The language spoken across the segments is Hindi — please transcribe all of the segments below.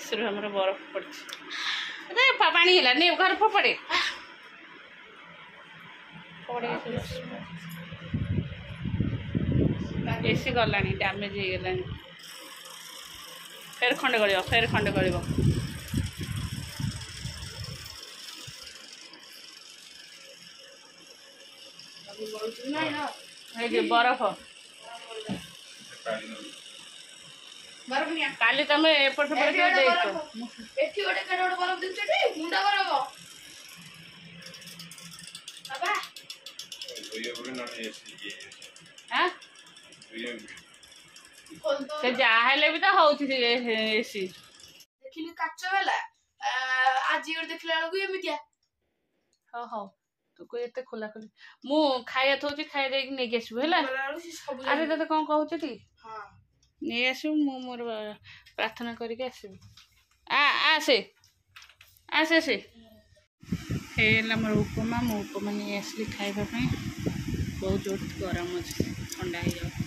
एसी रू हमर बरफ पड़ी अरे पानी है नहीं घर पर पड़े एसी गला डैमेज हो गला फेर खंडे गल बरफ काली तुम एपट से जहाँ भी तो हूँ एसी देखिली काच वाला आज गोटे देखला बेलू एमतिया हाँ हाँ तू को एते खोला खोली मु खाया थोची खाया देकी नहीं गेसबु हैला अरे तते कोन कहउछती हां नहीं आसु मु मोर प्रार्थना करके आसबि आसे आसे से हेला मोर उपमा मो उपमा नहीं आसली खाइबा पई बहुत जोर गरम अछि ठंडा हो जाओ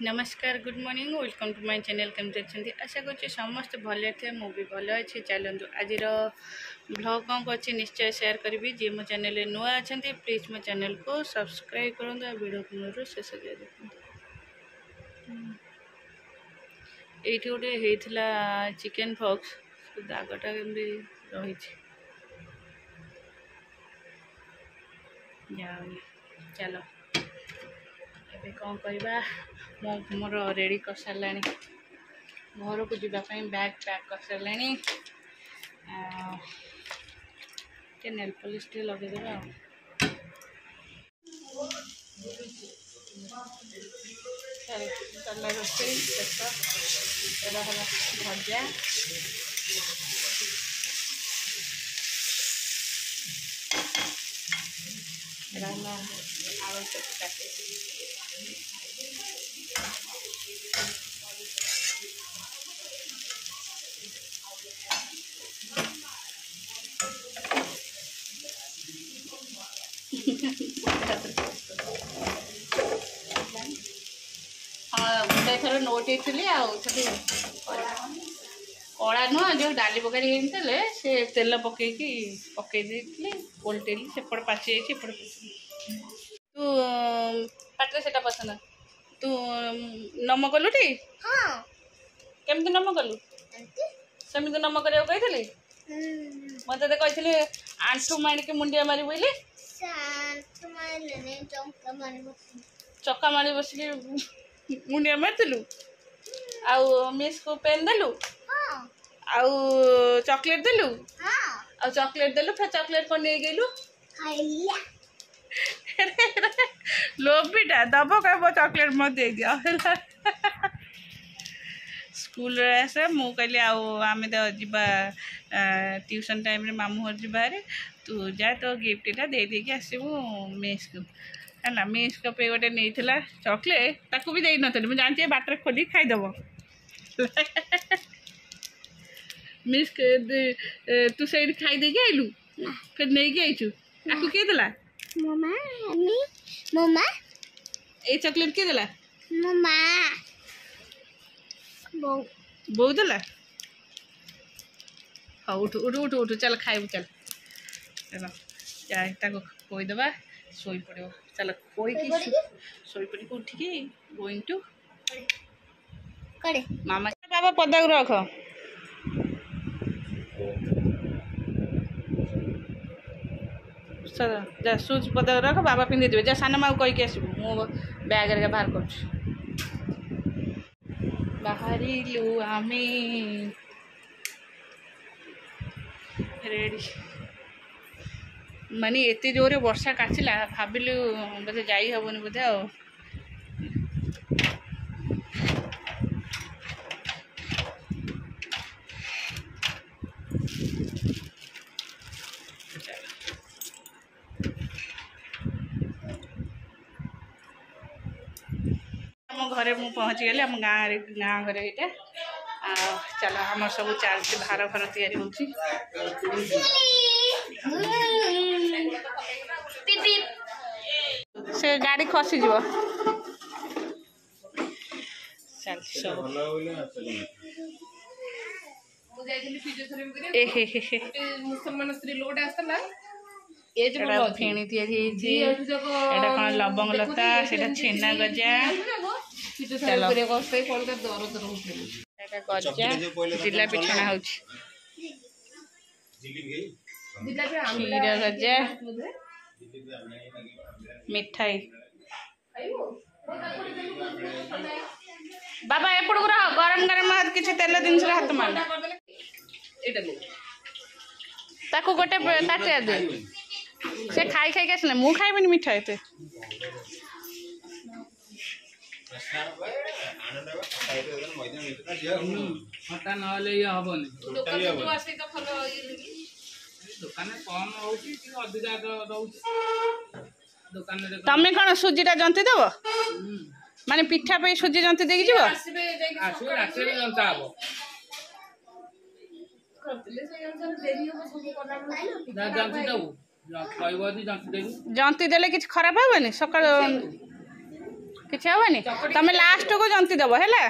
नमस्कार good morning welcome to my channel केमती अच्छे आशा कर समस्त भले थे मु भी भल अच्छे चलतु आज ब्लॉग कौन अच्छे निश्चय शेयर करी जी मो चैनल नुआ अच्छा प्लीज मो चैनल को सब्सक्राइब करूँ वीडियो को मूल शेष जाए देखते ये गोटे चिकेन फॉक्स दागटा केमती रही चलो ए कौन करवा मोर रेडी कर सारा घर को जीवाई बैग पैक कर सारा नेल पॉलिश टे लगेदेवा सरला रोषे शेष भजा आलू चटका हाँ गोटे थर नोट कड़ा नुह जो डाली पकड़ी से तेल पकई ओल्टेली सेपट पाची जापट तू पाटे से पसंद तू नम कलु टी केमती नम कलु सेमती नम कर मत कही आंठू मारिक मुंडिया मारी बोली चक्का मारी बसिक मुंडिया मारिलु आउ मिस को पेन देलु आउ चॉकलेट देलु आउ चॉकलेट देलु फिर चॉकलेट को नहीं गेलु लोभीटा दब कह चॉकलेट मत दे दिया स्कूल आसे मु कहली आम तो जीवा ट्यूशन टाइम मामू घर जीवा तू जा तो गिफ्टा दे देकी आसबू मिस को है मिस को पे गोटे नहीं चॉकलेट ताकू भी दे नी मुझे जानती बाटर खोली खाईदेव मिस तू से खाई देकी आइलु फिर नहीं आईचु आपको किए देला मम्मा ए चॉकलेट किए देला मम्मा बो देला हाँ उठ उठ उठ उठ चल खाइबू चल चल जा खोईदबा शोई पड़ो चल खोईकी शोई पड़ी उठिकी गोइंग टू मामा बाबा पदा को रख जा सुज पदा रख बाबा पिंधि देवे जा सान माँ कहीकि आसबू मो बैग रे बाहर कर बाहरिलु आमे रेडी माने एते जोरे वर्षा काचिला भाविलु बोधे जाई हबनी बोधे आ पहुँची गली आम गाँव गाँ घर यहाँ चल आम सब चलती भार फार तैयारी होची से गाड़ी खसी जीव चल सब मुसलमान स्त्री लोक आसला फेणी कौन लवंग लता से छेना गजा गजा जिलापी छणा हो क्षीर गजा मिठाई बाबा एपड़ गरम गरम किसी तेल जिन हाथ मार ताकू गोटे ताटिया दे से खाई खाई आसले मु खाइबनी मिठा एते तमें कौन सुजीटा जंती देव माने पिठा पे सुजी जंती देकी जीव जंती देले किछ खराब हेबनी सकाळ किछ हेबनी तमे लास्ट को जंती देबो हैला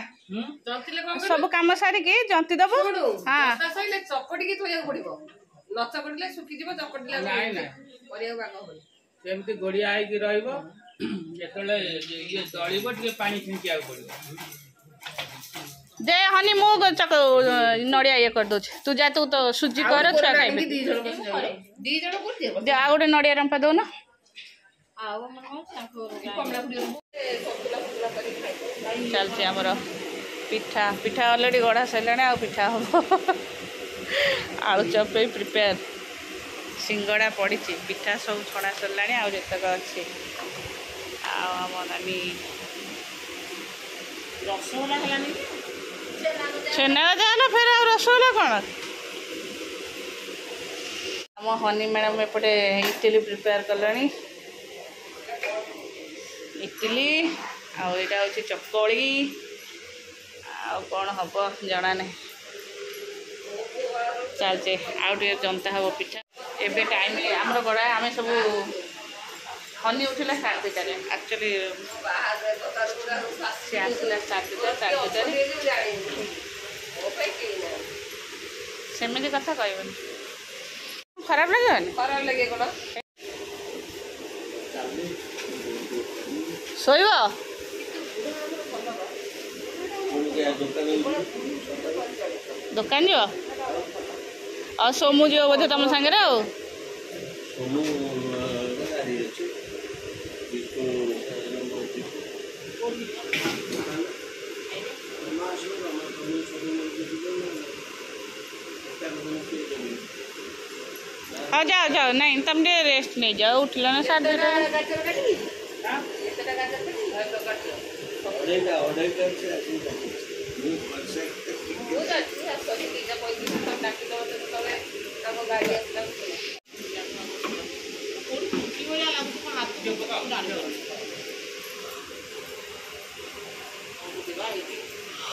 सब काम सारी के जंती देबो हां चकटी के थोया पड़िबो न चकटिले सुखी जीव चकटिले नाही ना परिया बाग हो सेमती गोड़िया आई कि रहइबो जेतले ये दळिबो टिके पानी छिंकिया पड़िबो दे हनी मु नड़िया ये कर दो तू जा तू तो सुजी कर छुआ खाइबे दी जण कोथि दे आ गोटे नड़िया रंपा दो ना चलते आमर पिठा पिठा अलरेडी गढ़ा सारे आ पिठा हम आलू चप प्रिपेयर सिंगड़ा पड़ी पिठा सब छड़ा सरला आतक अच्छे आम नानी रसगोला हलानी छेना जाए फिर आ रसगोला कौन आम हनी मैडम एपटे इडली प्रिपेयर कलानी इडली आईटा हूँ चकली कौन हम जना नहीं चलचे आउटे जंता हम पिठा एबे टाइम आमर गड़ा आम सब हनी उठला 2:30 एक्चुअली से आसला 4:30 सेमती कथा कहबन खराब लगे कौन शोब दुकान जो आ सोमू जी बोधे तुम सागर हाँ जाओ जाओ नहीं तुम रेस्ट नहीं जाओ उठल ना 2:30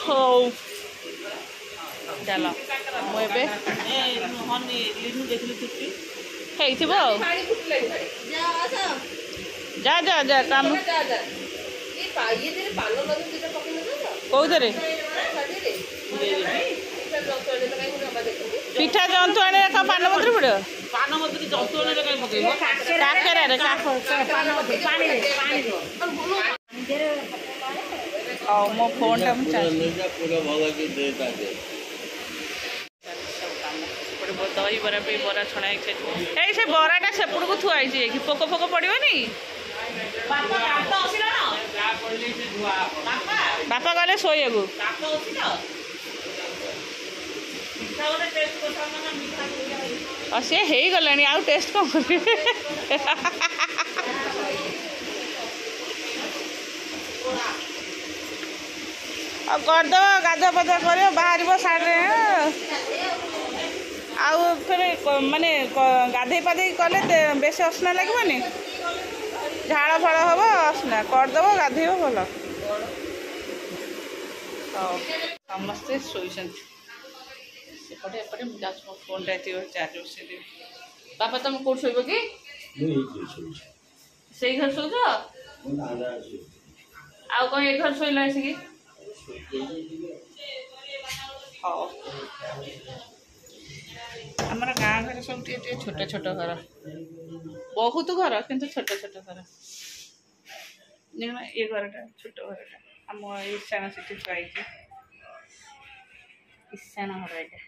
हो चल मुझे जा जा जा काम कौन पिठा जंतु आने पान मधुरी पड़ो पान मधुरी जंतु मो फोन दही बरा पे बरा छणाई से बराटा सेपट को थुआई पोक फोक पड़ोनी बापा गले शोक सी हो गला आउ टेस्ट कौन करद गाधुआ पाधुआ कर बाहर साढ़े आउ फिर माने गाधे पाधे कले बेस असना लगे झाड़ फाड़ हम असना करदेव गाधेब भल ହଉ ସମସ୍ତେ ଶୋଇଛନ୍ତି ସେପଟେ ଏପଟେ ମୁଁ ଯାଉଛି ମୋ ଫୋନ୍ଟା ଏତିକି ଚାର୍ଜ ବସେଇଦେବି। ବାପା ତମେ କୋଉଠି ଶୋଇବ କି? ସେଇ ଘରେ ଶୋଉଛ? ଆଉ କଣ ଏ ଘରେ ଶୋଇଲ ଆସିକି? ହଉ ଆମର ଗାଁ ଘରେ ସବୁ ଟିକେ ଟିକେ ଛୋଟ ଛୋଟ ଘର, ବହୁତ ଘର କିନ୍ତୁ ଛୋଟ ଛୋଟ ଘର। ଏ ଘରଟା ଛୋଟ ଘରଟା ଆମ ଇଶାଣ ସେଠି ଥୁଆ ହେଇଛି, ଇଶାଣ ଘର ଏଇଟା।